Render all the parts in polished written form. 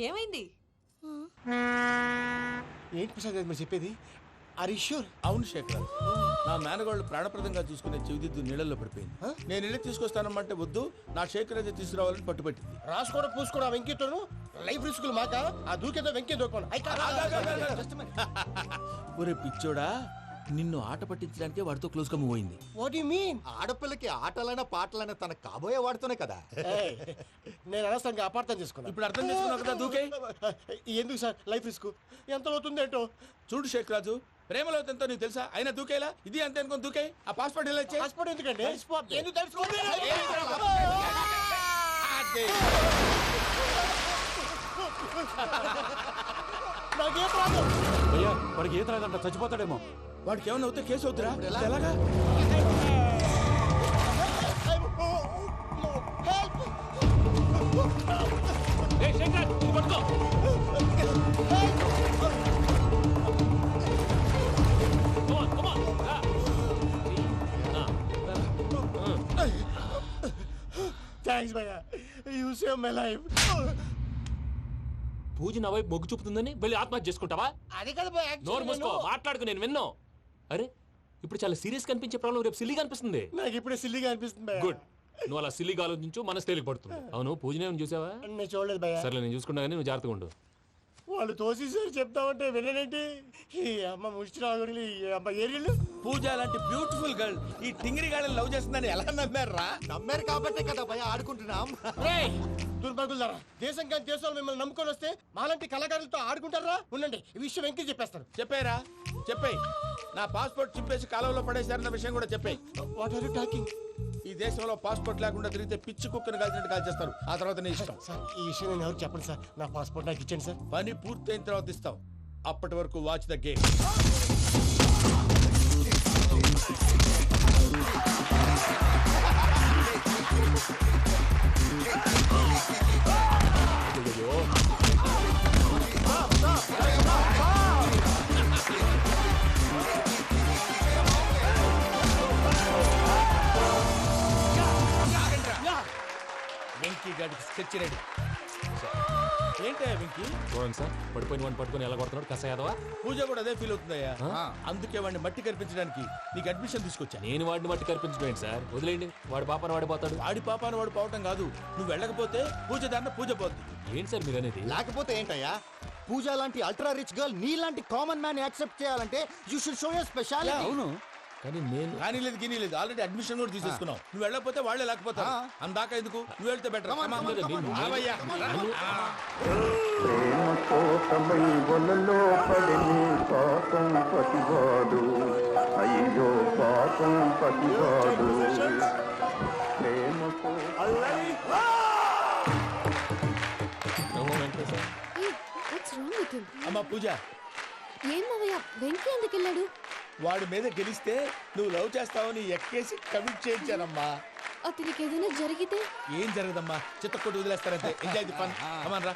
ఏమైంది? ఏంటి ప్రసాద్ గారు మీరు చెప్పేది? Are you sure? అవును శేఖర్, నా మేనగాళ్ళు ప్రాణప్రదంగా చూసుకునే చెవిదిద్దు నీళ్ళల్లో పడిపోయింది. నేను ఇల్లు తీసుకొస్తానమ్మంటే వద్దు, నా శేఖర్ అయితే తీసుకురావాలని పట్టుబట్టింది. రాసుకోవడం పూసుకోవడం ఆ వెంకీతోను లైఫ్ రిస్కులు మాక ఆ దూకేదో వెంకీ దూకోను. ఒరే పిచ్చోడా, నిన్ను ఆట పట్టించడానికి వాడితో క్లోజ్ గా మూవ్ అయింది. What you mean? ఆడపిల్లకి ఆటలైనా పాటలైనా తన కాబోయే వాడుతూనే కదా. నేను అనవసరంగా అపార్థం చేసుకున్నా. ఇప్పుడు అర్థం చేసుకున్నావు కదా, దూకే. ఎందుకు సార్ లైఫ్ రిస్క్? ఎంత అవుతుంది ఏంటో చూడు శేఖర్ రాజు, ప్రేమలో ఎంతో నీకు తెలుసా? అయినా దూకేలా ఇది అంతే అనుకుని దూకే. ఆ పాస్పోర్ట్ ఎలా ఇచ్చే? పాస్పోర్ట్ ఎందుకండి? ఎందుకు తెలుసుకోండి? నాకేం ప్రాబ్లం? భయ్యా వాడికి ఈత రాదంట, చచ్చిపోతాడేమో. వాడికి ఏమన్నా అవుతే కేసు అవుతురా? ఎలాగా? థ్యాంక్స్ భయ్యా, యు సేవ్ మై లైఫ్. పూజ నా వైపు మొగ్గు చూపుతుందని వెళ్ళి ఆత్మహత్య చేసుకుంటావా? అది కదా భయ్యా, నోరు మూసుకో, మాట్లాడుకు, నేను విన్నాను. అరే ఇప్పుడు చాలా సీరియస్ కనిపించే ప్రాబ్లం రేపు సిల్లీగా అనిపిస్తుంది. నాకు ఇప్పుడే సిల్లీగా అనిపిస్తుంది భయ్యా. గుడ్, నువ్వు అలా సిల్లీగా ఆలోచించు, మనసు తేలిక పడుతుంది. అవును, పూజనే చూసావా? నేను చూడలేదు భయ్యా. సర్లే, నేను చూసుకున్నా కానీ నువ్వు జాగ్రత్తగా ఉండు. వాళ్ళు తోసేసారు చెప్తామంటే విననేంటి? ఈ అమ్మ ముష్టి ఈ అమ్మ ఏరియలు. పూజ లాంటి బ్యూటిఫుల్ గర్ల్ ఈ టింగిరి గాళ్ళని లవ్ చేస్తుందని ఎలా నమ్మారా? నమ్మారు కాబట్టే కదా భయ ఆడుకుంటున్నాం. దుర్భగులారా, దేశం కానీ దేశాలు మిమ్మల్ని నమ్ముకొని వస్తే మాలాంటి కళాకారులతో ఆడుకుంటారా? ఉండండి, ఈ విషయం వెంకీ చెప్పేస్తాను. చెప్పారా? చెప్పేయ్. నా పాస్పోర్ట్ చింపేసి కాలంలో పడేశారన్న విషయం కూడా చెప్పేయ్. What are you talking? ఈ దేశంలో పాస్పోర్ట్ లేకుండా తిరిగితే పిచ్చి కుక్కను కాల్చినట్టు కాల్చేస్తారు. ఆ తర్వాత నీ ఇష్టం. సార్ ఈ విషయం నేను ఎవరు చెప్పండి సార్. నా పాస్పోర్ట్ నాకు ఇచ్చేయండి సార్. పని పూర్తయిన తర్వాత ఇస్తాం. అప్పటి వరకు వాచ్ ద గేమ్. వెంకీ గాడికి స్కెచ్ రెడీ. ఏంటయ్యా వెంకీ? చూడండి సార్, పడిపోయిన వాడిని పట్టుకొని ఎలా కొడుతున్నాడు కసయాదవా. పూజ కూడా అదే ఫీల్ అవుతుందయ్యా. అందుకే వాడిని మట్టి కనిపించడానికి నీకు అడ్మిషన్ తీసుకొచ్చా. నేను వాడిని మట్టి కనిపించడం సార్, వదిలేండి. వాడి పాపను వాడిపోతాడు. వాడి పాపాను వాడు పోవటం కాదు, నువ్వు వెళ్ళకపోతే పూజ దాన్న పూజ పోద్ది. ఏంటి సార్ మీరు అనేది? లేకపోతే ఏంటయ్యా, పూజ లాంటి అల్ట్రా రిచ్ గర్ల్ నీ లాంటి కామన్ మ్యాన్ యాక్సెప్ట్ చేయాలంటే you should show your speciality. అవును, కానీ నేను కానీ లేదు గిని లేదు, ఆల్రెడీ అడ్మిషన్ కూడా తీసేసుకున్నావు. నువ్వు వెళ్ళకపోతే వాళ్ళే లేకపోతే అందాక ఎందుకు? నువ్వు వెళ్తే బెటర్. ప్రేమ కోసమై వలలో పడిని పాపం పతివాడు, అయ్యో పాపం పతివాడు. ప్రేమ అమ్మా పూజ, ఏం మావయ్య, వెంకీ ఎందుకు వెళ్ళాడు? వాడి మీద గెలిస్తే నువ్వు లవ్ చేస్తావని ఎక్కేసి కమిట్ చేయించానమ్మా. అతనికి ఏదైనా జరిగితే? ఏం జరగదమ్మా, చిత్త కొట్టి వదిలేస్తారంటే. Enjoy the fun. కమాన్ రా.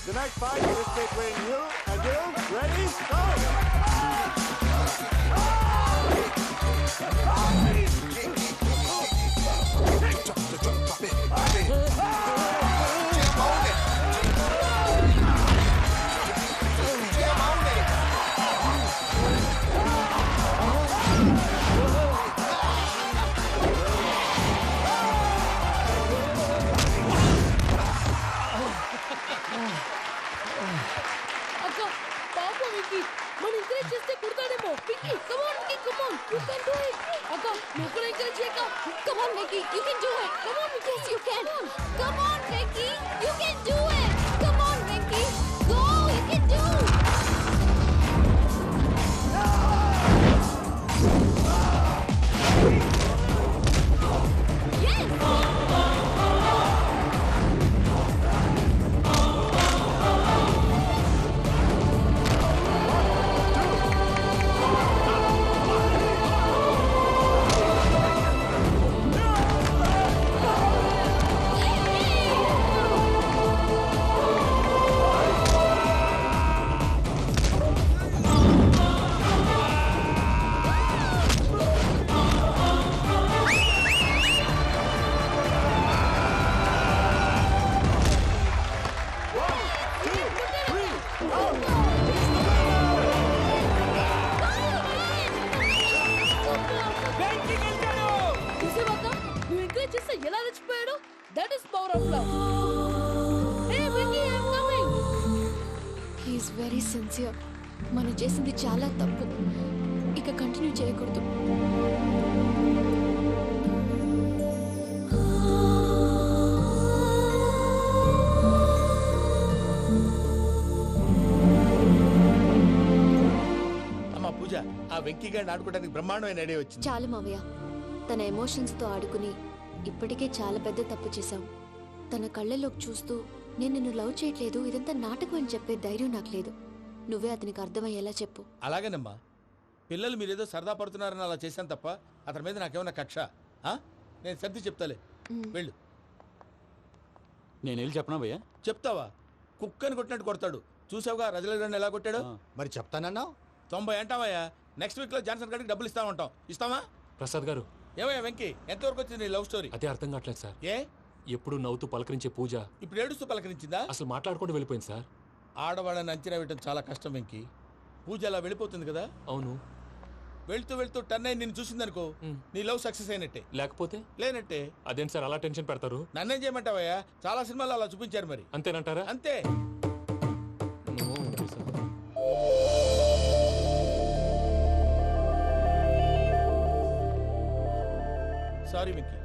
The next fight is between you and you. Ready? Go! అక్క పాప వెంకీ, మన ఎంకరేజ్ చేస్తే కుడతాడేమో. Venky come on Venky, come on, you can do it. అక్క నువ్వు కూడా ఎంకరేజ్ చేయక. Come on Venky, you can do it. Come on Venky, you can. Come on Venky, you can do it. Come on Venky, go, you can do. Yes! Sincere. మనం చేసింది చాలా తప్పు. ఇక continue చేయకూడదు. అమ్మా పూజ, ఆ వెంకీ గారిని ఆడుకోవడానికి బ్రహ్మాండమైన ఐడియా వచ్చింది. చాలు మావయ్య. తన ఎమోషన్స్తో ఆడుకుని ఇప్పటికే చాలా పెద్ద తప్పు చేశావు. తన కళ్ళలోకి చూస్తూ నేను నిన్ను లవ్ చేయట్లేదు, ఇదంతా నాటకం అని చెప్పే ధైర్యం నాకు లేదు. నువ్వే అతనికి అర్థమయ్యేలా చెప్పు. అలాగేనమ్మా, పిల్లలు మీరేదో సరదా పడుతున్నారని అలా చేశాను తప్ప అతని మీద నాకేమన్నా కక్ష? నేను సర్ది చెప్తాలే, వెళ్ళు. నేను వెళ్ళి చెప్పనా భయ్యా? చెప్తావా? కుక్కని కొట్టినట్టు కొడతాడు. చూసావుగా రజల గారిని ఎలా కొట్టాడు? మరి చెప్తానన్నావు. 90 అంటావయ్యా. నెక్స్ట్ వీక్ లో జాన్సన్ గారికి డబ్బులు ఇస్తామంటాం. ఇస్తావా? ప్రసాద్ గారు, ఏమయ్యా వెంకీ, ఎంతవరకు వచ్చింది నీ లవ్ స్టోరీ? అదే అర్థం కావట్లేదు సార్. ఏ ఎప్పుడు నవ్వుతూ పలకరించే పూజ ఇప్పుడు ఏడుస్తూ పలకరించిందా? అసలు మాట్లాడుకుంటూ వెళ్ళిపోయింది సార్. ఆడవాళ్ళని అంచనా వేయడం చాలా కష్టం వెంకీ. పూజ అలా వెళ్ళిపోతుంది కదా. అవును. వెళ్తూ వెళ్తూ టర్న్ అయి నిన్ను చూసిందనుకో, నీ లవ్ సక్సెస్ అయినట్టే. లేకపోతే లేనట్టే. అదేం సార్ అలా టెన్షన్ పెడతారు? నన్నేం చేయమంటావయ్యా? చాలా సినిమాలు అలా చూపించారు మరి. అంతేనంటారా? అంతే. సారీ వెంకీ,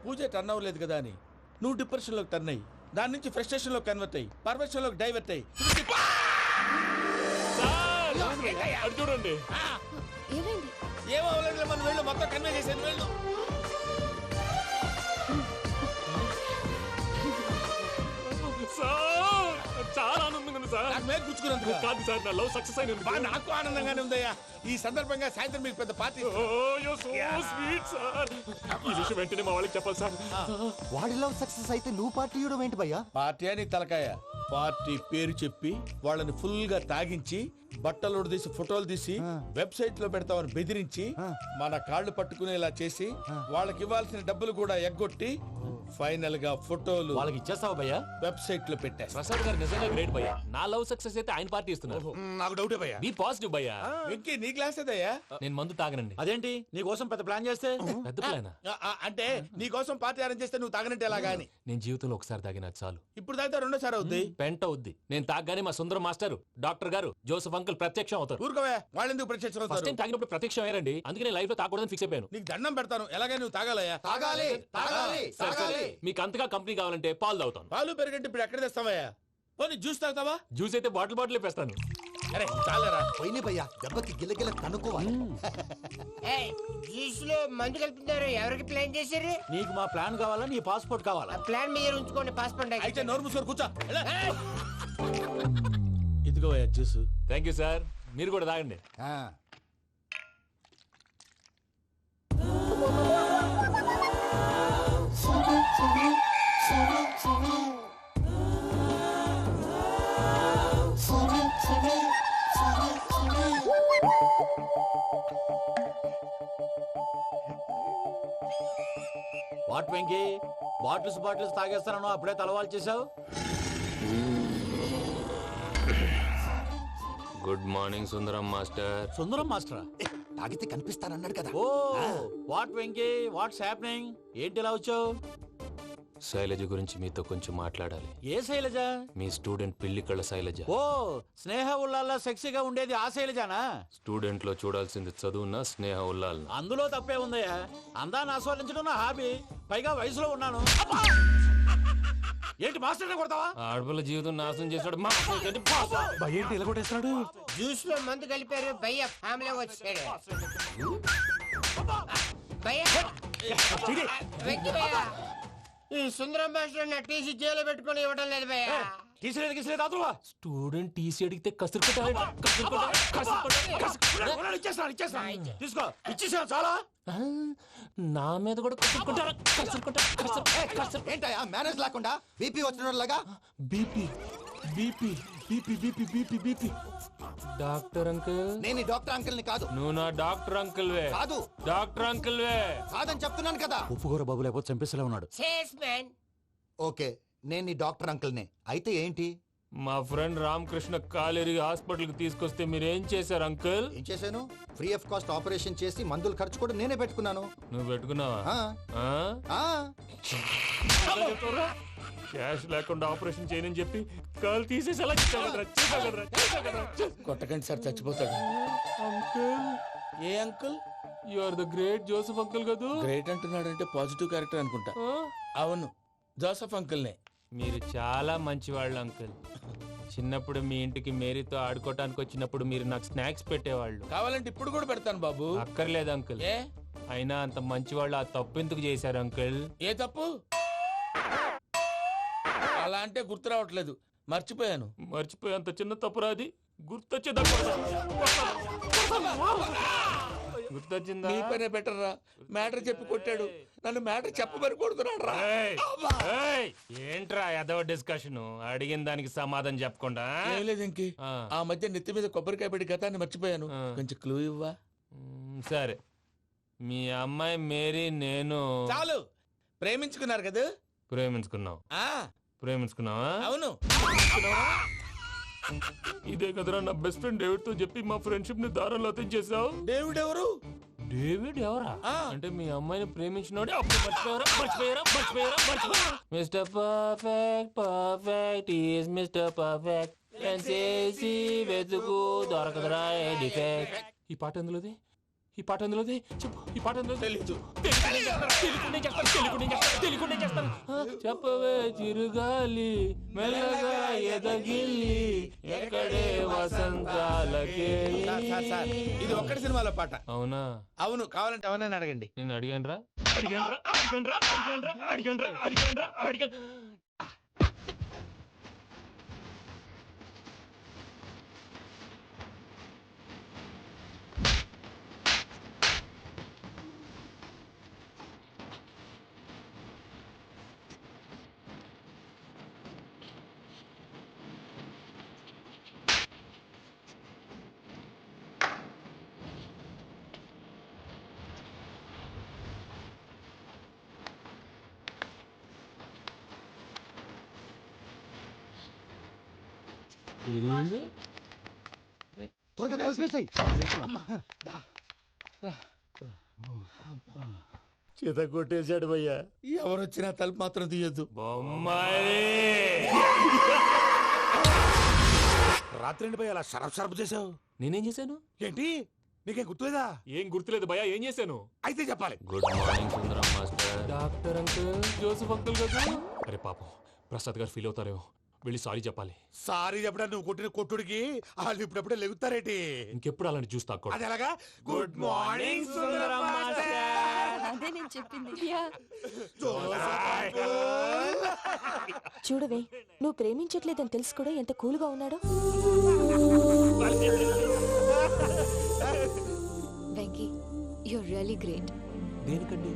పూజ టర్న్ అవ్వలేదు కదా అని నువ్వు డిప్రెషన్ లోకి టర్న్ అయ్యి దాని నుంచి ఫ్రస్ట్రేషన్ లో కన్వర్ట్ అయ్యి పర్వర్షన్ లోకి డైవర్ట్ అయ్యి అది చూడండి. ఏమైంది? ఏమో అవ్వలేదు, మనం వెళ్ళు, మొత్తం కన్వే చేసేది వెళ్ళు. సార్ చాలా ఆనందంగా ఉంది సార్. నాకు మీద కూర్చుకున్నందుకు కాదు సార్, నా లవ్ సక్సెస్ అయినందుకు. బా, నాకు ఆనందంగానే ఉందయ్యా. ఈ సందర్భంగా సాయంత్రం మీకు పెద్ద పార్టీ. ఈ విషయం వెంటనే మా వాళ్ళకి చెప్పాలి సార్. వాడి లవ్ సక్సెస్ అయితే నువ్వు పార్టీ ఇవ్వడం ఏంటి భయ్యా? పార్టీ అని తలకాయ. పార్టీ పేరు చెప్పి వాళ్ళని ఫుల్ గా తాగించి బట్టలు తీసి ఫోటోలు తీసి వెబ్సైట్ లో పెడతామని బెదిరించి మన కాళ్ళు పట్టుకునేలా చేసి వాళ్ళకి ఇవ్వాల్సిన డబ్బులు కూడా ఎగ్గొట్టి ఫైనల్ గా ఫోటోలు వాళ్ళకి ఇచ్చేస్తావా భయ్యా? వెబ్సైట్ లో పెట్టేస్తా. ప్రసాద్ గారు నిజంగా గ్రేట్ భయ్యా. నా లవ్ సక్సెస్ అయితే ఆయన పార్టీ ఇస్తున్నారు. నాకు డౌటే భయ్యా. బీ పాజిటివ్ భయ్యా. వెంకీ, నీ క్లాస్ ఏదయ్యా? నేను మందు తాగనండి. అదేంటి నీ కోసం పెద్ద ప్లాన్ చేస్తే? పెద్ద ప్లానా? అంటే నీ కోసం పార్టీ అరేంజ్ చేస్తే నువ్వు తాగనంటే ఎలాగా అని. నేను జీవితంలో ఒకసారి తాగినా చాలు. ఇప్పుడు తాగితే రెండోసారి అవుద్ది. పెంట అవుద్ది. నేను తాగగానే మా సుందరం మాస్టర్, డాక్టర్ గారు, జోసెఫ్ అంకుల్ ప్రత్యక్షం అవుతారు. ఊరుకోవే, వాళ్ళు ఎందుకు ప్రత్యక్షం ఫస్ట్ అవుతారు? టైం తాగినప్పుడు ప్రత్యక్షం అయ్యారండి. అందుకే నేను లైఫ్ లో తాగకూడదని ఫిక్స్ అయిపోయాను. నీకు దండం పెడతాను, ఎలాగే నువ్వు తాగాలయ్యా. తాగాలి తాగాలి సరే, సరే. మీకు అంతగా కంపెనీ కావాలంటే పాలు తాగుతాను. పాలు పెరిగంటే ఇప్పుడు ఎక్కడ తెస్తావయ్యా? పోనీ జ్యూస్ తాగుతావా? జ్యూస్ అయితే బాటిల్ వేస్తాను. అరే చాలరా. పోయిన భయ్యా, దెబ్బకి గిల్లగిల్ల కనుక్కోవాలి. జ్యూస్ లో మందు కలుపుతున్నారు. ఎవరికి ప్లాన్ చేశారు? నీకు మా ప్లాన్ కావాలా, నీ పాస్పోర్ట్ కావాలా? ప్లాన్ మీరు ఉంచుకోండి, పాస్పోర్ట్ అయితే నోరు మూసుకొని కూర్చో. ఇదిగో జ్యూస్. Thank you sir. మీరు కూడా తాగండి. వాట్ వెంకీ, బాటిల్స్ తాగేస్తానో అప్పుడే తలవాలు చేసావు. Good morning Sundaram master. Sundaram మాస్టరా? తాగితే కనిపిస్తానన్నాడు కదా. Oh what Venky, what's happening? ఏంటి ఇలా వచ్చావు? శైలజ గురించి మీతో కొంచెం మాట్లాడాలి. ఏ శైలజ? మీ స్టూడెంట్ పిల్లి కళ్ళ శైలజ. ఓ స్నేహ ఉల్లాల్లో సెక్సీగా ఉండేది ఆ శైలజానా? స్టూడెంట్ లో చూడాల్సింది చదువున్న స్నేహ ఉల్లాల్. అందులో తప్పే ఉందయ్యా. అందాన్ని ఆస్వాదించడం నా హాబీ. పైగా వయసులో ఉన్నాను. ఏంటి మాస్టర్ కొడతావా? ఆడపిల్ల జీవితం నాశనం చేశాడు. ఏంటి ఇలా కొట్టేస్తున్నాడు? జ్యూస్ లో మందు కలిపారు. భయ్య ఫ్యామిలీ వచ్చాడు. భయ్య వెంకీ భయ్య, ఈ సుందరం భాషలో నా టీసీ జైలు పెట్టుకొని ఇవ్వడం లేదు భయ్య. తీసిలేదు అదువా. స్టూడెంట్ టీసీ అడిగితే కసురు తీసుకో, ఇచ్చేసా చాలా. నా మీద కూడా కసురుకుంటారా? ఏంటయ్యా మేనేజ్ లేకుండా బీపీ వచ్చిన లాగా? BP BP BP BP BP BP. Doctor uncle, నేను ఈ డాక్టర్ అంకుల్ ని కాదు. నువ్వు నా డాక్టర్ అంకుల్ వే. కాదు. డాక్టర్ అంకుల్ వే. కాదని చెప్తున్నాను కదా. ఉప్పుకూర బాబు లేకపోతే చంపేసేలా ఉన్నాడు. Sales man. ఓకే, నేను ఈ డాక్టర్ అంకుల్ నే. అయితే ఏంటి? మా ఫ్రెండ్ రామకృష్ణ కాలేరికి హాస్పిటల్ కి తీసుకొస్తే మీరేం చేశారు అంకుల్? ఏం చేశాను? ఫ్రీ ఆఫ్ కాస్ట్ ఆపరేషన్ చేసి మందులు ఖర్చు కూడా నేనే పెట్టుకున్నాను. నువ్వు పెట్టుకున్నావా? ఆ. ఆ? ఆ క్యాష్ లేకుండా ఆపరేషన్ చేయనని చెప్పి కాలు తీసేసి ఎలా కొట్టకండి సార్ చచ్చిపోతాడు. అంకుల్ ఏ uncle? You are the great Joseph uncle కదా. గ్రేట్ అంటున్నాడంటే పాజిటివ్ క్యారెక్టర్ అనుకుంటా. అవును, జోసఫ్ అంకుల్నే. మీరు చాలా మంచివాళ్ళు అంకుల్. చిన్నప్పుడు మీ ఇంటికి మేరీతో ఆడుకోవటానికి వచ్చినప్పుడు మీరు నాకు స్నాక్స్ పెట్టేవాళ్ళు. కావాలంటే ఇప్పుడు కూడా పెడతాను బాబు. అక్కర్లేదు అంకుల్. ఏ అయినా అంత మంచివాళ్ళు ఆ తప్పు ఎందుకు చేశారు అంకుల్? ఏ తప్పు? అలా అంటే గుర్తు రావట్లేదు, మర్చిపోయాను. మర్చిపోయి అంత చిన్న తప్పు రాది గుర్తొచ్చేదా? గుర్తొచ్చిందా? మీ పనే బెటర్ రా. మ్యాటర్ చెప్పి కొట్టాడు, నన్ను మ్యాటర్ చెప్పమని కొడుతున్నాడు రా. ఏంట్రా ఏదో డిస్కషన్? అడిగిన దానికి సమాధానం చెప్పకుండా. ఏం లేదు ఇంకి, ఆ మధ్య నెత్తి మీద కొబ్బరికాయ పెట్టి గతాన్ని మర్చిపోయాను. కొంచెం క్లూ ఇవ్వా? సరే, మీ అమ్మాయి మేరీ నేను చాలు. ప్రేమించుకున్నారు కదా? ప్రేమించుకున్నావు. ప్రేమించుకున్నావా? అవును. ఇదే కదరా నా బెస్ట్ ఫ్రెండ్ డేవిడ్ తో చెప్పి మా ఫ్రెండ్షిప్ ని దారంలో తెచ్చేసావు. డేవిడ్ ఎవరు? డేవిడ్ ఎవరా? అంటే మీ అమ్మాయిని ప్రేమించినోడే అప్పుడు mister perfect perfect is mister perfect చేసి వెతుకు దొరకదురా డిఫెక్ట్. ఈ పాట ఎందులోది? ఈ పాట ఎందులోది? చెప్పు. ఈ పాట ఎందులో? తెలీదు. చెప్పవే చిరుగాలి మెల్లగా ఎదగిల్లి ఎక్కడే వసంతాలకే. ఇది ఒక్కటి సినిమాలో పాట. అవునా? అవును. కావాలంటే ఎవరైనా అడగండి. నేను అడిగాను రా. చేత కొట్టేశాడు భయ్యా. ఎవరు వచ్చినా తలుపు మాత్రం తీయద్దు. రాత్రి పోయి అలా షరఫ్ చేసావు. నేనేం చేశాను? ఏంటి నీకేం గుర్తులేదా? ఏం గుర్తులేదు భయ్యా. ఏం చేశాను? అయితే చెప్పాలి. Good morning Sundaram master. Doctor uncle, Joseph uncle కదా. అరే పాపం, ప్రసాద్ గారు ఫీల్ అవుతారేమో. వెళ్ళి సారీ చెప్పాలి. సారీ చెప్పడా? నువ్వు కొట్టిన కొట్టుడికి వాళ్ళు ఇప్పుడప్పుడే లెగుతారేటి? ఇంకెప్పుడు అలాంటి జ్యూస్ తాకూడదు. అది ఎలాగా? Good morning Sundaram master. అదే నేను చెప్పింది. చూడవే, నువ్వు ప్రేమించట్లేదని తెలుసు కూడా ఎంత కూల్గా ఉన్నాడో. Venky, you're really great. దేనికండి?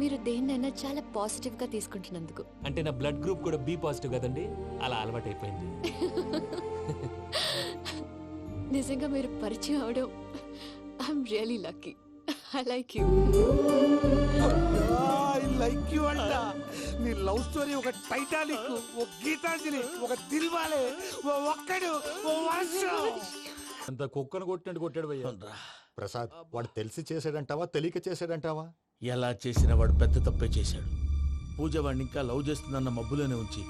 మీరు దేన్నైనా చాలా పాజిటివ్ గా తీసుకుంటున్నందుకు. అంటే నా బ్లడ్ గ్రూప్ కూడా బి పాజిటివ్ కదండి, అలా అలవాటు అయిపోయింది. నిజంగా మీరు పరిచయం అవడం I'm really lucky. I like you. I like you అంట. నీ లవ్ స్టోరీ ఒక టైటానిక్, ఒక గీతాంజలి, ఒక దిల్వాలే, ఓ ఒక్కడు, ఓ వర్షం. అంత కుక్కను కొట్టినట్టు కొట్టాడు భయ్యా. ప్రసాద్, వాడు తెలిసి చేసాడంటావా తెలియక చేసాడంటావా? ఎలా చేసిన వాడు పెద్ద తప్పే చేశాడు. పూజ వాడిని ఇంకా లవ్ చేస్తుందన్న మబ్బులోనే ఉంచి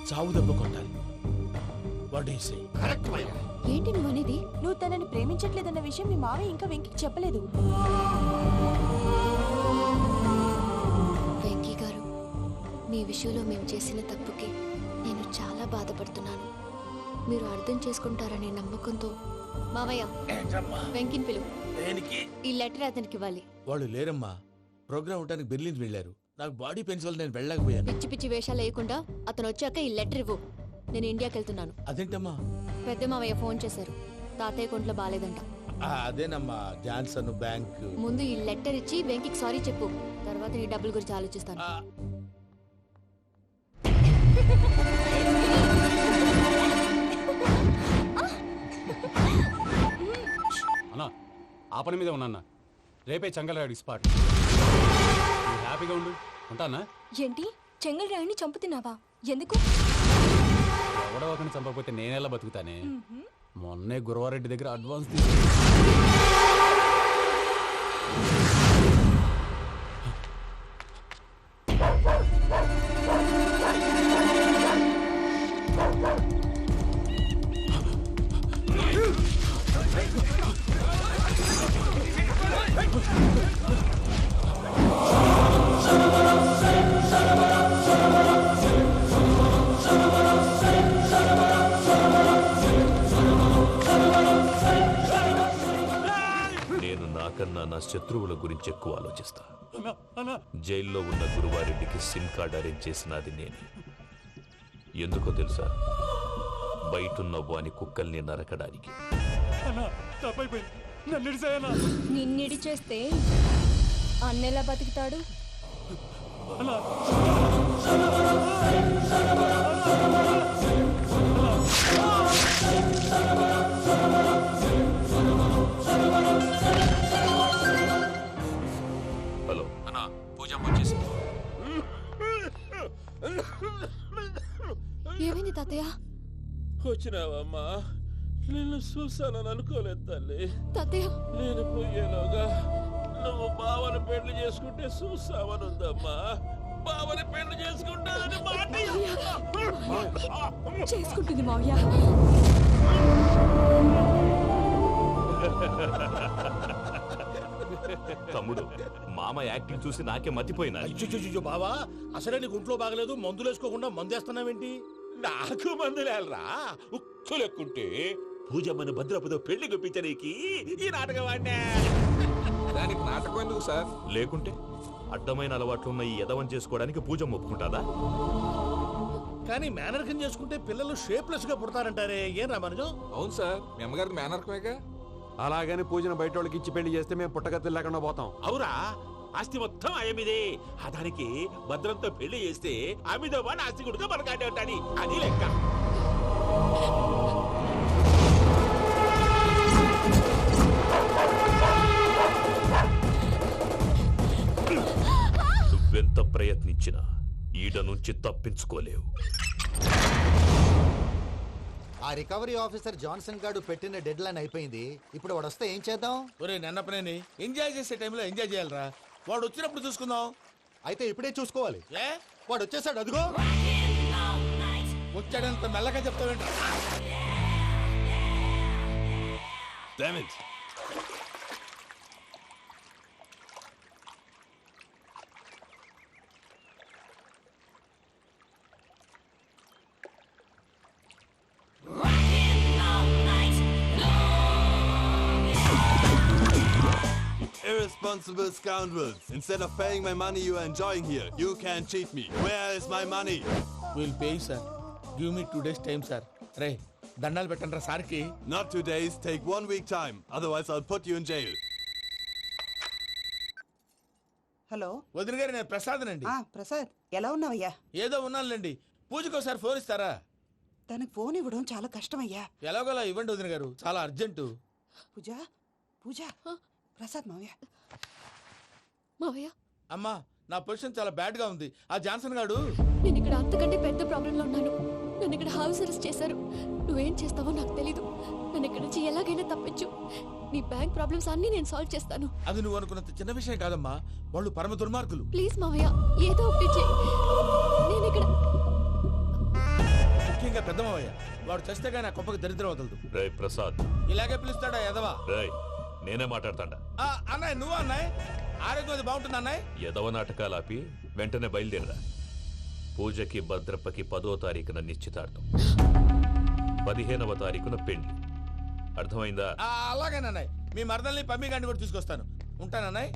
చావు దెబ్బ కొట్టాలి. ఏంటి నువ్వు అనేది? నువ్వు తనని ప్రేమించట్లేదన్న విషయం మీ మావయ్య ఇంకా వెంకీకి చెప్పలేదు. వెంకీ గారు, మీ విషయంలో మేము చేసిన తప్పుకి నేను చాలా బాధపడుతున్నాను. మీరు అర్థం చేసుకుంటారనే నమ్మకంతో మావయ్య వెంకీని పిలువు. ఈ లెటర్ అతనికి ఇవ్వాలి. వాళ్ళు లేరమ్మా, ప్రోగ్రామ్ ఉండడానికి బెర్లిన్ వెళ్ళారు. నాకు బాడీ పెయిన్స్ వల్ల నేను వెళ్ళలేకపోయాను. పిచ్చి పిచ్చి వేషాలు వేయకుండా అతను వచ్చాక ఈ లెటర్ ఇవ్వు. నేను ఇండియాకి వెళ్తున్నాను. అదేంటమ్మా? పెద్ద మావయ్య ఫోన్ చేశారు, తాతయ్య కొంట్లో బాలేదంట. అదేనమ్మా, జాన్సన్ బ్యాంక్. ముందు ఈ లెటర్ ఇచ్చి వెంకీకి సారీ చెప్పు, తర్వాత నీ డబ్బుల గురించి ఆలోచిస్తాను. అన్నా, ఆ పని మీద ఉన్నా. రేపే చెంగల్రాయుడు స్పాట్. హ్యాపీగా ఉండు. ఉంటానా? ఏంటి, చెంగల్రాయుడిని చంపుతున్నావా? ఎందుకు? ఎవడో ఒకరిని చంపకపోతే నేనెలా బతుకుతానే? మొన్నే గురవారెడ్డి దగ్గర అడ్వాన్స్ తీసుకు నా శత్రువుల గురించి ఎక్కువ ఆలోచిస్తా. జైల్లో ఉన్న గురువారెడ్డికి సిమ్ కార్డ్ అరేంజ్ చేసినది నేనే. ఎందుకో తెలుసా? బయటున్న వాని కుక్కల్ని నరకడానికి. నిన్నిడి చేస్తే అన్నెలా బతుకుతాడు? హలో అన్నా, పూజమ్మ వచ్చేసింది. ఏమైంది తాతయ్య? వచ్చినావమ్మా? నిన్ను చూసానని అనుకోలేదు తల్లి. తాతయ్య నేను పోయేలోగా నువ్వు బావని పెళ్లి చేసుకుంటే చూసావని ఉందమ్మా. బావని పెళ్లి చేసుకుంటానని మాట చేసుకుంటుంది మావయ్య. తమ్ముడు, మామ యాక్టింగ్ చూసి నాకే మతిపోయినా. అయ్యో బావా, అసలే నీకు ఒంట్లో బాగలేదు, మందులు వేసుకోకుండా మందు వేస్తున్నావేంటి? నాకు మందులేలరా, ఉక్కు లెక్కుంటే పూజమ్మని భద్రపదో పెళ్లి గుప్పించడానికి ఈ నాటకం వాడినా. దానికి నాటకం ఎందుకు సార్? లేకుంటే అడ్డమైన అలవాట్లున్న ఈ యదవం చేసుకోవడానికి పూజమ్మ ఒప్పుకుంటాదా? కానీ మేనర్కం చేసుకుంటే పిల్లలు షేప్లెస్ గా పుడతారంటారే, ఏం రామానుజం? అవును సార్, మీ అమ్మగారికి మేనర్కమేగా. అలాగని పూజను బయట వాళ్ళకి ఇచ్చి పెళ్లి చేస్తే మేము పుట్టగతులు లేకుండా పోతాం. అవురా, ఆస్తి మొత్తం ఆయమిదే. ఆ దానికి భద్రంతో పెళ్లి చేస్తే ఆమెతో వాడు ఆస్తి గుడిగా మనకాడే ఉంటాని, అది లెక్క. నువ్వెంత ప్రయత్నించినా ఈడ నుంచి తప్పించుకోలేవు. ఆ రికవరీ ఆఫీసర్ జాన్సన్ గారు పెట్టిన డెడ్ లైన్ అయిపోయింది. ఇప్పుడు వాడు వస్తే ఏం చేద్దాం? ఒరే నన్నపనేని, ఎంజాయ్ చేసే టైంలో ఎంజాయ్ చేయాలరా. వాడు వచ్చినప్పుడు చూసుకుందాం. అయితే ఇప్పుడే చూసుకోవాలి. ఏ వాడు వచ్చేసాడు, అదిగో. వచ్చాడంత మెల్లగా చెప్తావేంట? Irresponsible scoundrels. Instead of paying my money you are enjoying here, you can cheat me. Where is my money? We'll pay, sir. Give me 2 days time, sir. రే దండాలు పెట్టండి సార్కి. Not 2 days, take 1 week time. Otherwise I'll put you in jail. Hello వదిన గారు, నేను ప్రసాదనండి. ప్రసాద్, ఎలా ఉన్నావయ్యా? ఏదో ఉన్నానులేండి. పూజకి ఒకసారి ఫోన్ ఇస్తారా? తనకు ఫోన్ ఇవ్వడం చాలా కష్టమయ్యా. ఎలాగోలా ఇవ్వండి వదిన గారు, చాలా అర్జెంటు. పూజ పూజ, ప్రసాద్ మావయ్య. మావయ్య, అమ్మా, నా పొజిషన్ చాలా బ్యాడ్ గా ఉంది. ఆ జాన్సన్ గాడు. నేను ఇక్కడ అంతకంటే పెద్ద ప్రాబ్లంలో ఉన్నాను. నన్ను ఇక్కడ హౌస్ అరెస్ట్ చేశారు. నువ్వేం చేస్తావో నాకు తెలీదు. నన్ను ఇక్కడ నుంచి ఎలాగైనా తప్పించు. నీ బ్యాంక్ ప్రాబ్లమ్స్ అన్ని నేను సాల్వ్ చేస్తాను. అది నువ్వు అనుకున్నంత చిన్న విషయం కాదమ్మా. వాళ్ళు పరమ దుర్మార్గులు. ప్లీజ్ మావయ్య, ఏదో ఒకటి చెయ్యి. నేను ఇక్కడ ముఖ్యంగా పెద్దమావయ్య, వాడు చేస్తే గానీ ఆ కొంపకి దరిద్రం వదలదు. రేయ్ ప్రసాద్. ఇలాగే పిలుస్తాడా ఎదవా? రేయ్, నేనే మాట్లాడతాడా? అన్నయ్య, నువ్వు అన్నయ్య. ఆరోగ్యం అది బాగుంటుంది అన్నయ్య. యదవ నాటకాలు ఆపి వెంటనే బయలుదేరరా. పూజకి భద్రప్పకి 10వ తారీఖున నిశ్చితార్థం, 15వ తారీఖున పెళ్లి. అర్థమైందా? అలాగేనన్నయ్య. మీ మరదల్ని పమ్మి గాండి కూడా తీసుకొస్తాను. ఉంటానన్నయ్య.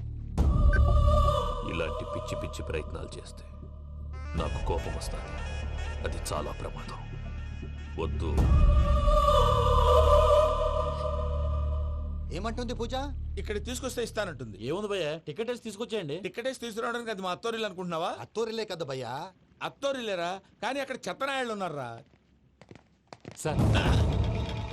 ఇలాంటి పిచ్చి పిచ్చి ప్రయత్నాలు చేస్తే నాకు కోపం వస్తుంది. అది చాలా ప్రమాదం. వద్దు. ఏమంటుంది పూజ? ఇక్కడ తీసుకొస్తే ఇస్తానంటుంది. ఏముంది భయ్య, టికెట్ వేసి తీసుకొచ్చేయండి. టికెట్ వేసి తీసుకురావడానికి అది మా అత్తోరిల్లు అనుకుంటున్నావా? అత్తోరిలే కదా భయ్యా. అత్తోరిల్లేరా, కానీ అక్కడ చెత్తనాయాళ్ళు ఉన్నారా. సార్,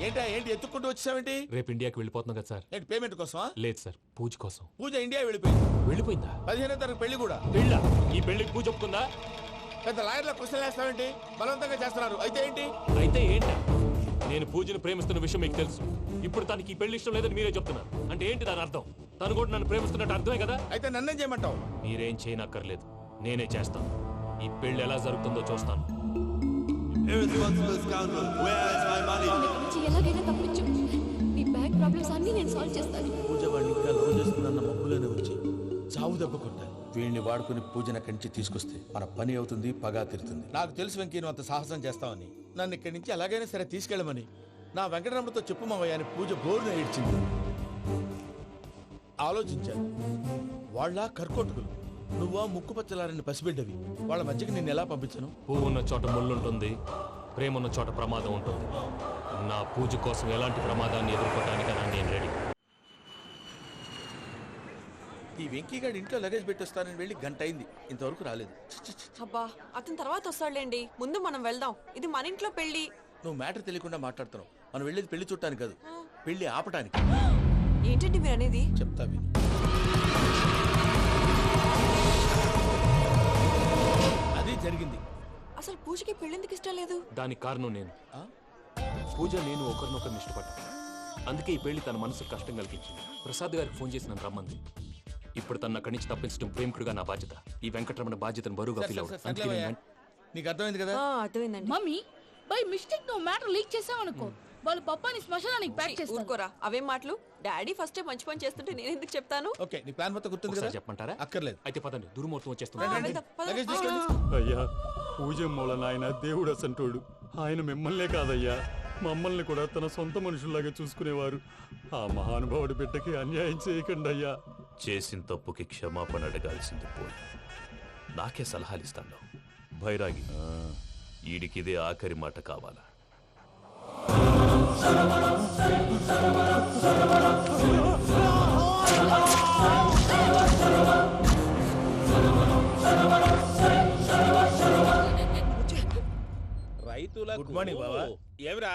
ఏంటి ఎత్తుక్కుంటూ వచ్చావేంటి? రేపు ఇండియాకి వెళ్ళిపోతున్నాం కదా సార్. ఏంటి పేమెంట్ కోసమా? లేదు సార్, పూజ కోసం. పూజ ఇండియా వెళ్ళిపోయింది. వెళ్ళిపోయిందా? 15వ తారీఖు పెళ్లి కూడా. పెళ్ళా? ఈ పెళ్లికి పూజ ఒప్పుకుందా? పెద్ద లాయర్ల క్వశ్చన్ వేస్తావేంటి? బలవంతంగా చేస్తున్నారు. అయితే ఏంటి? అయితే ఏంటి? నేను పూజను ప్రేమిస్తున్న విషయం మీకు తెలుసు. ఇప్పుడు తనకి ఈ పెళ్లి ఇష్టం లేదని మీరే చెప్తున్నారు. అంటే ఏంటి దాని అర్థం? తను కూడా నన్ను ప్రేమిస్తున్నట్టు అర్థమే కదా? అయితే నన్నేం చేయమంటావు? మీరేం చేయనక్కర్లేదు, నేనే చేస్తాను. ఈ పెళ్లి ఎలా జరుగుతుందో చూస్తాను. Irresponsible scoundrel, where is my money? ఇక్కడ నుంచి ఎలాగైనా తప్పించు. నీ బ్యాంక్ ప్రాబ్లమ్స్ అన్ని నేను సాల్వ్ చేస్తాను. పూజ వాడిని ఇంకా లవ్ చేస్తుందన్న మబ్బులోనే వచ్చి చావు దెబ్బ కొట్టాలి. వీడిని వాడుకుని పూజన కంచి తీసుకొస్తే మన పని అవుతుంది, పగా తీరుతుంది. నాకు తెలుసు వెంకీ నువ్వు అంత సాహసం చేస్తావని. నన్ను ఇక్కడి నుంచి ఎలాగైనా సరే తీసుకెళ్ళమని నా వెంకటరమణతో చెప్పు మావయ్య అని పూజ బోరున ఏడ్చింది. ఆలోచించాను. వాళ్ళ కర్కోటకులు, నువ్వా ముక్కుపచ్చలారని పసిబిడ్డవి. వాళ్ళ మధ్యకి నేను ఎలా పంపించను? పువ్వు ఉన్న చోట ముళ్ళుంటుంది, ప్రేమ ఉన్న చోట ప్రమాదం ఉంటుంది. నా పూజ కోసం ఎలాంటి ప్రమాదాన్ని ఎదుర్కోవటానికైనా నేను రెడీ. ఈ వెంకీగాడి ఇంట్లో లగేజ్ పెట్టొస్తానని వెళ్ళి గంట అయింది, ఇంతవరకు రాలేదు. అబ్బా అతని తర్వాత వస్తాడులేండి, ముందు మనం వెళ్దాం. ఇది మన ఇంట్లో పెళ్లి. నువ్వు మ్యాటర్ తెలియకుండా మాట్లాడుతున్నావు. మనం వెళ్ళేది పెళ్లి చుట్టానికి కాదు, పెళ్లి ఆపటానికి. ఏంటండి మీరు అనేది? చెప్తా విను. అది జరిగింది. అసలు పూజకి పెళ్ళెందుకు ఇష్టం లేదు? దానికి కారణం నేను. పూజ నేను ఒకరినొకరిని ఇష్టపడ్డా. అందుకే ఈ పెళ్లి తన మనసుకు కష్టం కలిగించింది. ప్రసాద్ గారికి ఫోన్ చేసి నన్ను రమ్మంది. ఇప్పుడు తన అక్కడి నుంచి తప్పించడం ప్రేమికుడుగా నా బాధ్యత. ఈ వెంకటరమణ బాధ్యతను బరువుగా ఫీల్ అవుతుంది. నీకు అర్థమైంది కదా? అర్థమైందండి. మమ్మీ బై మిస్టేక్ నువ్వు మ్యాటర్ లీక్ చేసావనుకో, వాళ్ళు పప్పాని శ్మశానానికి ప్యాక్ చేస్తారు. ఊరుకోరా, అవేం మాటలు. డాడీ ఫస్ట్ మంచి పని చేస్తుంటే నేను ఎందుకు చెప్తాను? ఓకే, నీ ప్లాన్ మొత్తం గుర్తుంది కదా? చెప్పమంటారా? అక్కర్లేదు. అయితే పదండి, దుర్మూర్తం వచ్చేస్తుంది. అయ్యా పూజ మూలన ఆయన దేవుడు అసంటోడు. ఆయన మిమ్మల్నే కాదయ్యా, మమ్మల్ని కూడా తన సొంత మనుషుల్లాగా చూసుకునేవారు. ఆ మహానుభావుడి బిడ్డకి అన్యాయం చేయకండి అయ్యా. చేసిన తప్పుకి క్షమాపణ అడగాల్సింది పోయి నాకే సలహాలు ఇస్తాను. భైరాగి, ఈడికిదే ఆఖరి మాట కావాలా? రైతులకు గుడ్ మార్నింగ్ బావా. ఏమిరా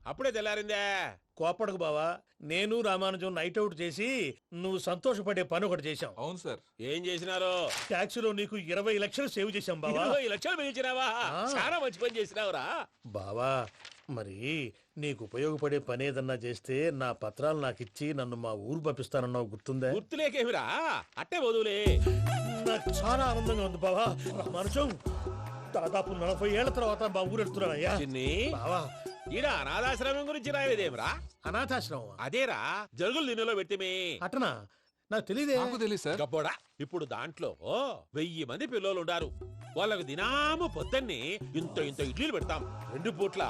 అప్పుడే తెల్లారిందే? కోపడకు బావా, నేను రామానుజం నైట్ అవుట్ చేసి నువ్వు సంతోషపడే పని ఒకటి చేశాం. అవును సార్. ఏం చేసినారు? ట్యాక్సీలో నీకు 20 లక్షలు సేవ్ చేశాం బావా. 20 లక్షలు మిగిల్చినావా? చాలా మంచి పని చేసినావురా బావా. మరి నీకు ఉపయోగపడే పని ఏదన్నా చేస్తే నా పత్రాలు నాకు ఇచ్చి నన్ను మా ఊరు పంపిస్తానన్నావు, గుర్తుందా? గుర్తులేకేమిరా, అట్టే వదులే. నాకు చాలా ఆనందంగా ఉంది బావా. రామానుజం దాదాపు 40 ఏళ్ల తర్వాత మా ఊరు వెళ్తున్నానయ్యా. బావా, ఈడ అనాథాశ్రమం గురించి రాయలేదేమిరా? అనాథాశ్రమం అదేరా, జరుగులు దీనిలో పెట్టిమే. అటనా? నాకు తెలియదే. గబ్బోడా, ఇప్పుడు దాంట్లో 1000 మంది పిల్లలు ఉండారు. వాళ్ళకు దినాము పొద్దున్నే ఇంత ఇంత ఇడ్లీలు పెడతాం. 2 పూట్ల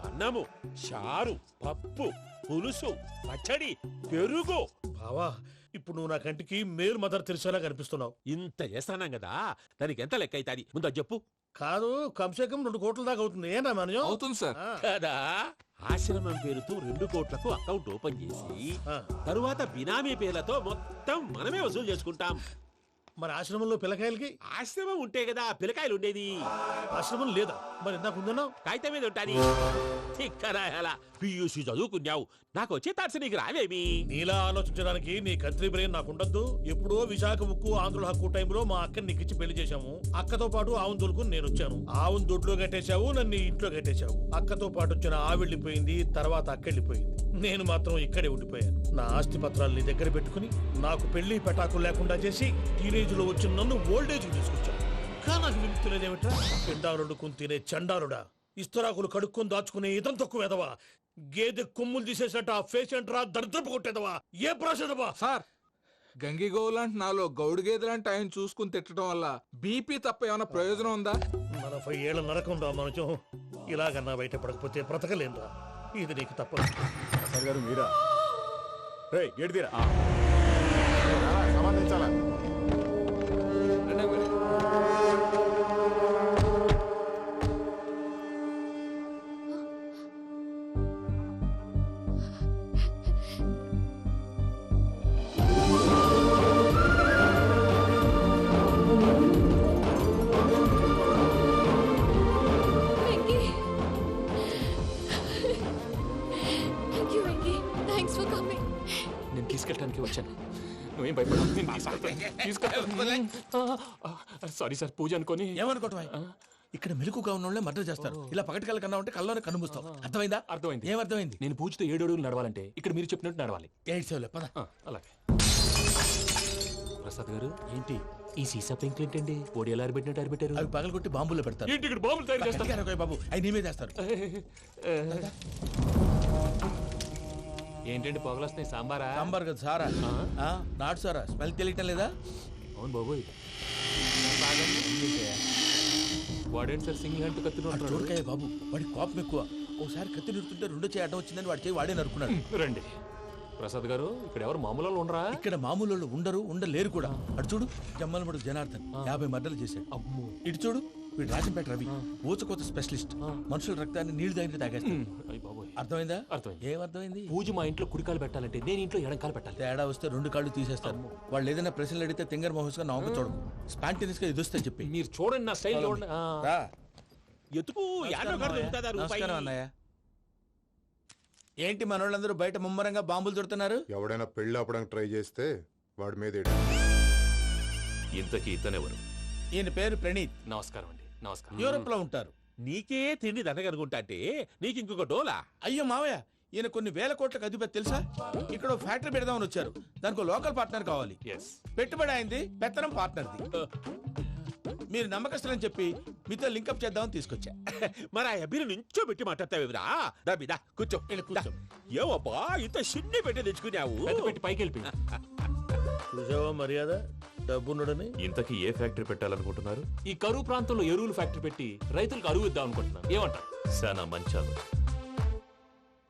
అన్నము, చారు, పప్పు, పులుసు, పచ్చడి, పెరుగు. బావా, ఇప్పుడు నువ్వు నా కంటికి మేలు మదర్ తెలిసేలా కనిపిస్తున్నావు. ఇంత చేస్తానం కదా, దానికి ఎంత లెక్క అవుతుంది ముందు చెప్పు. కాదు, కంసేకం 2 కోట్ల దాకా అవుతుంది. ఏం రామానుజం? అవుతుంది సార్. కదా, ఆశ్రమం పేరుతో 2 కోట్లకు అకౌంట్ ఓపెన్ చేసి తరువాత బినామీ పేర్లతో మొత్తం మనమే వసూలు చేసుకుంటాం. మరి ఆశ్రమంలో పిల్లకాయలకి? ఆశ్రమం ఉంటే కదా పిల్లకాయలు ఉండేది. ఆశ్రమం లేదా? మరి ఇందాక ఉందన్నావు. కాగితం మీద ఉంటాది. చిక్కరాయాల పియూసీ చదువుకున్నావు, నాకు వచ్చే తాట్స్ నీకు రావేమి? నీలా ఆలోచించడానికి నీ కంట్రీ బ్రెయిన్ నాకు ఉండద్దు. ఎప్పుడో విశాఖ ముక్కు ఆంధ్రుల హక్కు టైంలో మా అక్కని నీకిచ్చి పెళ్లి చేశాము. అక్కతో పాటు ఆవును దొడుకుని నేను వచ్చాను. ఆవును దొడ్లో కట్టేశావు, నన్ను ఇంట్లో కట్టేశావు. అక్కతో పాటు వచ్చిన ఆవిళ్ళిపోయింది, తర్వాత అక్కెళ్ళిపోయింది. నేను మాత్రం ఇక్కడే ఉండిపోయాను. నా ఆస్తి పత్రాలు నీ దగ్గర పెట్టుకుని నాకు పెళ్లి పెటాకులు లేకుండా చేసి టీనేజ్ లో వచ్చిన నన్ను ఓల్డేజ్ తీసుకొచ్చాను. కానీ నాకు విముక్తి లేదేమిట్రా? పిండారుడుకుని తినే చండారుడా, ఇస్తరాకులు కడుక్కొని దాచుకునే ఇతం తక్కువ ఎదవా, గేదె కొమ్ములు తీసేసట ఆ పేషెంట్ రా దరిద్రపు కొట్టేదవా, ఏ ప్రాసెదవా? సార్, గంగిగోవు లాంటి నాలో గౌడు గేదెలాంటి ఆయన చూసుకుని తిట్టడం వల్ల బీపీ తప్ప ఏమైనా ప్రయోజనం ఉందా? 40 ఏళ్ల నరకం రా మనచం. ఇలాగన్నా బయటపడకపోతే బ్రతకలేనురా. ఇది నీకు తప్పదు. గారు మీరా? గేట్ తీరా. సమాధించాలా? నేను తీసుకెళ్ళడానికి వచ్చాను, నువ్వేం భయపడవు. సారీ సార్, పూజ అనుకోని. ఏమనుకోవటం? ఇక్కడ మెలకుగా ఉన్న వాళ్ళే మర్డర్ చేస్తారు. ఇలా పగటి కళ్ళ కన్నా ఉంటే కళ్ళలోనే కన్నుమూస్తావు. అర్థమైందా? అర్థమైంది. ఏమర్థమైంది? నేను పూజతో 7 అడుగులు నడవాలంటే ఇక్కడ మీరు చెప్పినట్టు నడవాలి. 8 పద. అలాగే. ప్రసాద్ గారు, ఏంటి ఈ సీసా పెంకులు ఏంటండి? పొడి ఎలా అరబెట్టినట్టు అరబెట్టారు? అవి పగలగొట్టి బాంబులో పెడతారు. ఏంటి ఇక్కడ బాంబులు తయారు చేస్తారు? బాబు, అవి నీవే చేస్తారు. ఏంటండి పొగలు వస్తున్నాయి? సాంబారా? సాంబార్ కదా, సారా. నాటు సారా. స్మెల్ తెలియటం లేదా? అవును బాబోయ్. వాడేంటి సార్ సింగిల్ హ్యాండ్ కత్తి చూడకాయ బాబు, వాడి కోపం ఎక్కువ. ఓసారి కత్తి నిరుతుంటే 2 చేయి అడ్డం వచ్చిందని వాడి చేయి వాడే నరుకున్నాడు. రండి. ప్రసాద్ గారు ఇక్కడ ఎవరు మామూలు వాళ్ళు ఉండరా? ఇక్కడ మామూలు వాళ్ళు ఉండరు, ఉండలేరు కూడా. అటు చూడు జమ్మలమడు జనార్దన్ 50 మర్డర్లు చేశాడు. అమ్మో. ఇటు చూడు వీడు రాజంపేట రవి ఊచకోత స్పెషలిస్ట్. మనుషుల రక్తాన్ని నీళ్లు దగ్గర తాగేస్తాడు. అయ్య బాబోయ్. అర్థమైందా? అర్థమైంది. ఏమర్థమైంది? పూజ మా ఇంట్లో కుడికాలు పెట్టాలంటే నేను ఇంట్లో ఎడంకాలు పెట్టాలి. తేడా వస్తే 2 కాళ్ళు తీసేస్తారు. వాళ్ళు ఏదైనా ప్రశ్నలు అడిగితే తింగర్ మహోస్ గా నవ్వు చూడకు. స్పాంటినియస్ గా ఎదుస్తా చెప్పి. మీరు చూడండి నా స్టైల్ చూడండి. రా. ఎతుకు యాడో కాడ దొరుకుతుందా రూపాయి? నమస్కారం అన్నయ్య. ఏంటి మనోళ్ళందరూ బయట ముమ్మరంగా బాంబులు దొరుకుతున్నారు? ఎవడైనా పెళ్లి ఆపడానికి ట్రై చేస్తే వాడి మీద ఇంతకీ ఇతనెవరు? ఈయన పేరు ప్రణీత్. నమస్కారం అండి. నమస్కారం. యూరోప్ లో ఉంటారు. నీకే తిండి దండగనుకుంటా అంటే నీకు ఇంకొక డోలా? అయ్యో మావయ్య, ఈయన కొన్ని వేల కోట్లకు అధిపతి తెలుసా? ఇక్కడ ఓ ఫ్యాక్టరీ పెడదామని వచ్చారు. దానికి లోకల్ పార్ట్నర్ కావాలి. పెట్టుబడి అయింది, పెత్తనం పార్ట్నర్ది. మీరు నమ్మకస్తులని చెప్పి మీతో లింకప్ చేద్దామని తీసుకొచ్చా. మరి ఆ అబ్బిని నుంచో పెట్టి మాట్లాడతావురా? దాబిదా కూర్చో. కూర్చో. ఏవబ్బా ఇంత సిన్ని పెట్టి తెచ్చుకున్నావు? పెట్టి పైకి వెళ్ళి చూసావా మర్యాద డబ్బున్నడని. ఇంతకీ ఏ ఫ్యాక్టరీ పెట్టాలనుకుంటున్నారు? ఈ కరువు ప్రాంతంలో ఎరువులు ఫ్యాక్టరీ పెట్టి రైతులకు అరువు ఇద్దాం అనుకుంటున్నాను. ఏమంటారు? శానా మంచాలు.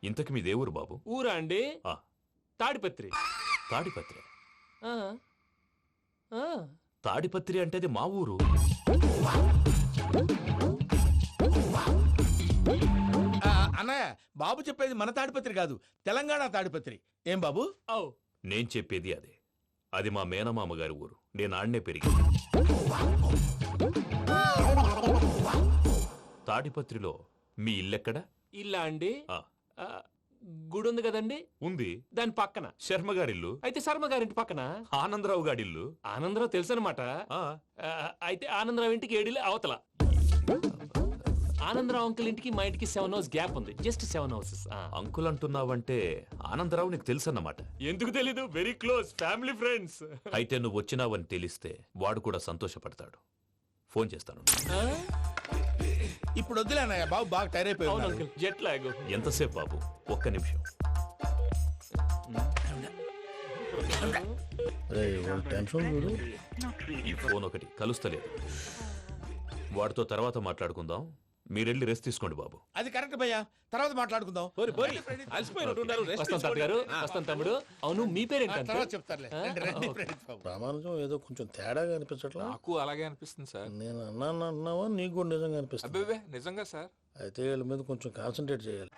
ఇంతకి మీ దేవురు బాబు? ఊరా అండి? తాడిపత్రి. తాడిపత్రి? ఆ. ఆ. తాడిపత్రి అంటే అది మా ఊరు. అన్నయ్య బాబు చెప్పేది మన తాడిపత్రి కాదు, తెలంగాణ తాడిపత్రి. ఏం బాబు? నేను చెప్పేది అదే. అది మా మేనమామ గారి ఊరు. నేను ఆడనే పెరిగింది. తాడిపత్రిలో మీ ఇల్లెక్కడ? ఇల్లా అండి? గుడి ఉంది కదండి? ఉంది. దాని పక్కన శర్మ గారిల్లు. అయితే శర్మ గారింటి పక్కన ఆనందరావు గారిల్లు. ఆనందరావు తెలుసు అనమాట. అయితే ఆనందరావు ఇంటికి 7 అవతల. ఆనందరావు అంకుల్ ఇంటికి మా ఇంటికి 7 హౌస్ గ్యాప్ ఉంది. Just 7 houses. అంకుల్ అంటున్నావంటే ఆనందరావు నీకు తెలుసు అన్నమాట. ఎందుకు తెలీదు? Very close family friends. అయితే నువ్వు వచ్చినావని తెలిస్తే వాడు కూడా సంతోషపడతాడు. ఫోన్ చేస్తాను. ఇప్పుడు వద్దులే అన్నయ్య, బాబు బాగా టైర్ అయిపోయి. Jet lag. ఎంతసేపు బాబు? ఒక్క నిమిషం. ఈ ఫోన్ ఒకటి కలుస్తలేదు. వాడితో తర్వాత మాట్లాడుకుందాం. మీరెళ్ళి రెస్ట్ తీసుకోండి బాబు. అది కరెక్ట్ భయ్యా, తర్వాత మాట్లాడుకుందాం. వస్తాం తాత గారు. వస్తాం తమ్ముడు. అవును మీ పేరేంటి? చెప్తారులే. ప్రామాణికం ఏదో కొంచెం తేడాగా అనిపించట్లా? నాకు అలాగే అనిపిస్తుంది సార్. నేను అన్నావా నీకు కూడా నిజంగా అనిపిస్తుంది? అబ్బే నిజంగా సార్. అయితే వీళ్ళ మీద కొంచెం కాన్సన్ట్రేట్ చేయాలి.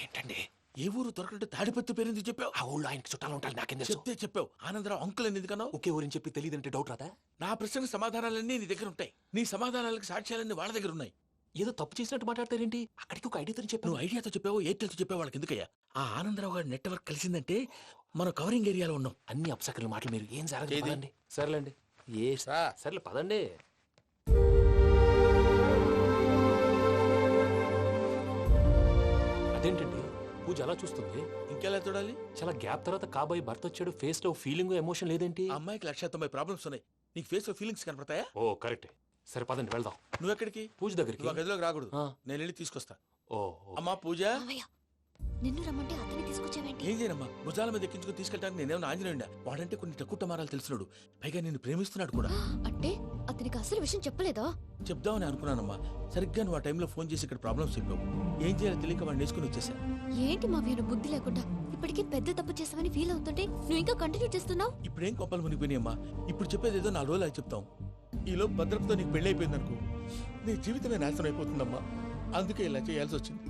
ఏంటండి ఏ ఊరు దొరకట్టు తాడిపత్రి పేరు ఎందుకు చెప్పావు? ఆ ఊళ్ళో ఆయనకి చుట్టాలు ఉంటారు. నాకేం చెప్తే చెప్పావు. ఆనందరావు అంకుల్ అని ఎందుకన్నావు? ఒకే ఊరిని చెప్పి తెలియదంటే డౌట్ రాదా? నా ప్రశ్నకు సమాధానాలన్నీ నీ దగ్గర ఉంటాయి. నీ సమాధానాలకు సాక్ష్యాలన్నీ వాళ్ళ దగ్గర ఉన్నాయి. ఏదో తప్పు చేసినట్టు మాట్లాడతారేంటి? అక్కడికి ఒక ఐడియాతో చెప్పావు. నువ్వు ఐడియాతో చెప్పావు, ఎయిర్టెల్తో చెప్పావు, వాళ్ళకి ఎందుకయ్యా? ఆ ఆనందరావు గారి నెట్వర్క్ కలిసిందంటే మనం కవరింగ్ ఏరియాలో ఉన్నాం. అన్ని అప్సకర్ల మాటలు మీరు ఏం జరగదండి. సర్లేండి. సర్లే పదండి. అదేంటండి పూజ అలా చూస్తుంది? ఇంకెలా చూడాలి? చాలా గ్యాప్ తర్వాత కాబోయే భర్త వచ్చాడు. ఫేస్ లో ఫీలింగ్ ఎమోషన్ లేదేంటి? అమ్మాయికి 190 ప్రాబ్లమ్స్ ఉన్నాయి. నీకు ఫేస్ లో ఫీలింగ్స్ కనపడతాయా? ఓ కరెక్ట్. సరే పదండి వెళ్దాం. నువ్వు ఎక్కడికి? పూజ దగ్గరికి. నువ్వు గదిలోకి రాకూడదు. నేను వెళ్ళి తీసుకొస్తా. ఓ అమ్మా పూజ. నిన్ను రమ్మంటే అతన్ని తీసుకొచ్చావేంటి? ఏం చేయనమ్మా, భుజాల మీద ఎక్కించుకుని తీసుకెళ్ళడానికి నేనేమన్నా ఆంజనేయుడా? వాడంటే కొన్ని తక్కువ టమారాలు తెలిసినాడు. పైగా నిన్ను ప్రేమిస్తున్నాడు కూడా. అంటే అతనికి అసలు విషయం చెప్పలేదా? చెప్దామని అనుకున్నానమ్మా. సరిగ్గా నువ్వు ఆ టైంలో ఫోన్ చేసి ఇక్కడ ప్రాబ్లమ్స్ చెప్పావు. ఏం చేయాలో తెలియక వాడిని వేసుకుని వచ్చేసా. ఏంటి మా వీరు బుద్ధి లేకుండా ఇప్పటికీ పెద్ద తప్పు చేసావని ఫీల్ అవుతుంటే నువ్వు ఇంకా కంటిన్యూ చేస్తున్నావు? ఇప్పుడేం కొప్పలు మునిగిపోయినాయమ్మా. ఇప్పుడు చెప్పేది ఏదో 4 రోజులు చెప్తాం. ఈలో భద్రతతో నీకు పెళ్లి అయిపోయింది అనుకో, నీ జీవితమే నాశనం అయిపోతుందమ్మా. అందుకే ఇలా చేయాల్సి వచ్చింది.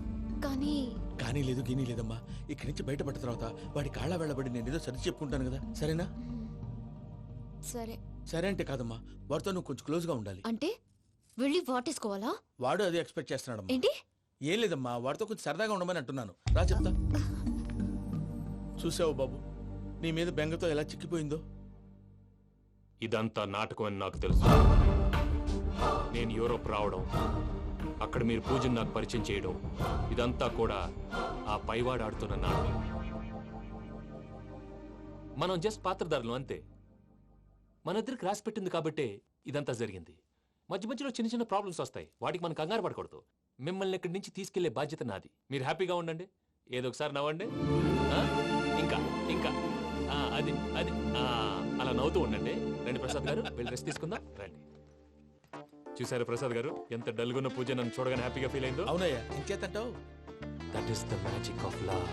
కానీ లేదు గీనీ లేదమ్మా. ఇక్కడి నుంచి బయటపడ్డ తర్వాత వాడి కాళ్ళ వెళ్ళబడి నేను ఏదో సరి చెప్పుకుంటాను కదా, సరేనా? సరే. సరే అంటే కాదమ్మా, వాడితో నువ్వు కొంచెం క్లోజ్ గా ఉండాలి. అంటే వెళ్ళి వాటేసుకోవాలా? వాడు అదే ఎక్స్పెక్ట్ చేస్తున్నాడమ్మా. ఏంటి? ఏం లేదమ్మా, వాడితో కొంచెం సరదాగా ఉండమని అంటున్నాను. రా చెప్తా. చూసావు బాబు, నీ మీద బెంగతో ఎలా చిక్కిపోయిందో. ఇదంతా నాటకం అని నాకు తెలుసు. నేను యూరోప్ రావడం, అక్కడ మీరు పూజను నాకు పరిచయం చేయడం, ఇదంతా కూడా ఆ పైవాడు ఆడుతున్న నాటకం. మనం జస్ట్ పాత్రధారులు అంతే. మన ఇద్దరికి రాసి పెట్టింది కాబట్టే ఇదంతా జరిగింది. మధ్య మధ్యలో చిన్న చిన్న ప్రాబ్లమ్స్ వస్తాయి. వాటికి మనం కంగారు పడకూడదు. మిమ్మల్ని ఇక్కడి నుంచి తీసుకెళ్లే బాధ్యత నాది. మీరు హ్యాపీగా ఉండండి. ఏదో ఒకసారి నవ్వండి. ఇంకా ఇంకా అది అది అలా నవ్వుతూ ఉండండి. రండి ప్రసాద్ గారు, వెళ్ళి రెస్ట్ తీసుకుందాం. రండి. చూసారు ప్రసాద్ గారు, ఎంత డల్గున్న పూజ నన్ను చూడగానే హ్యాపీగా ఫీల్ అయిందో? అవునయ్యా, ఇంకేతంటావు? That is the magic of love.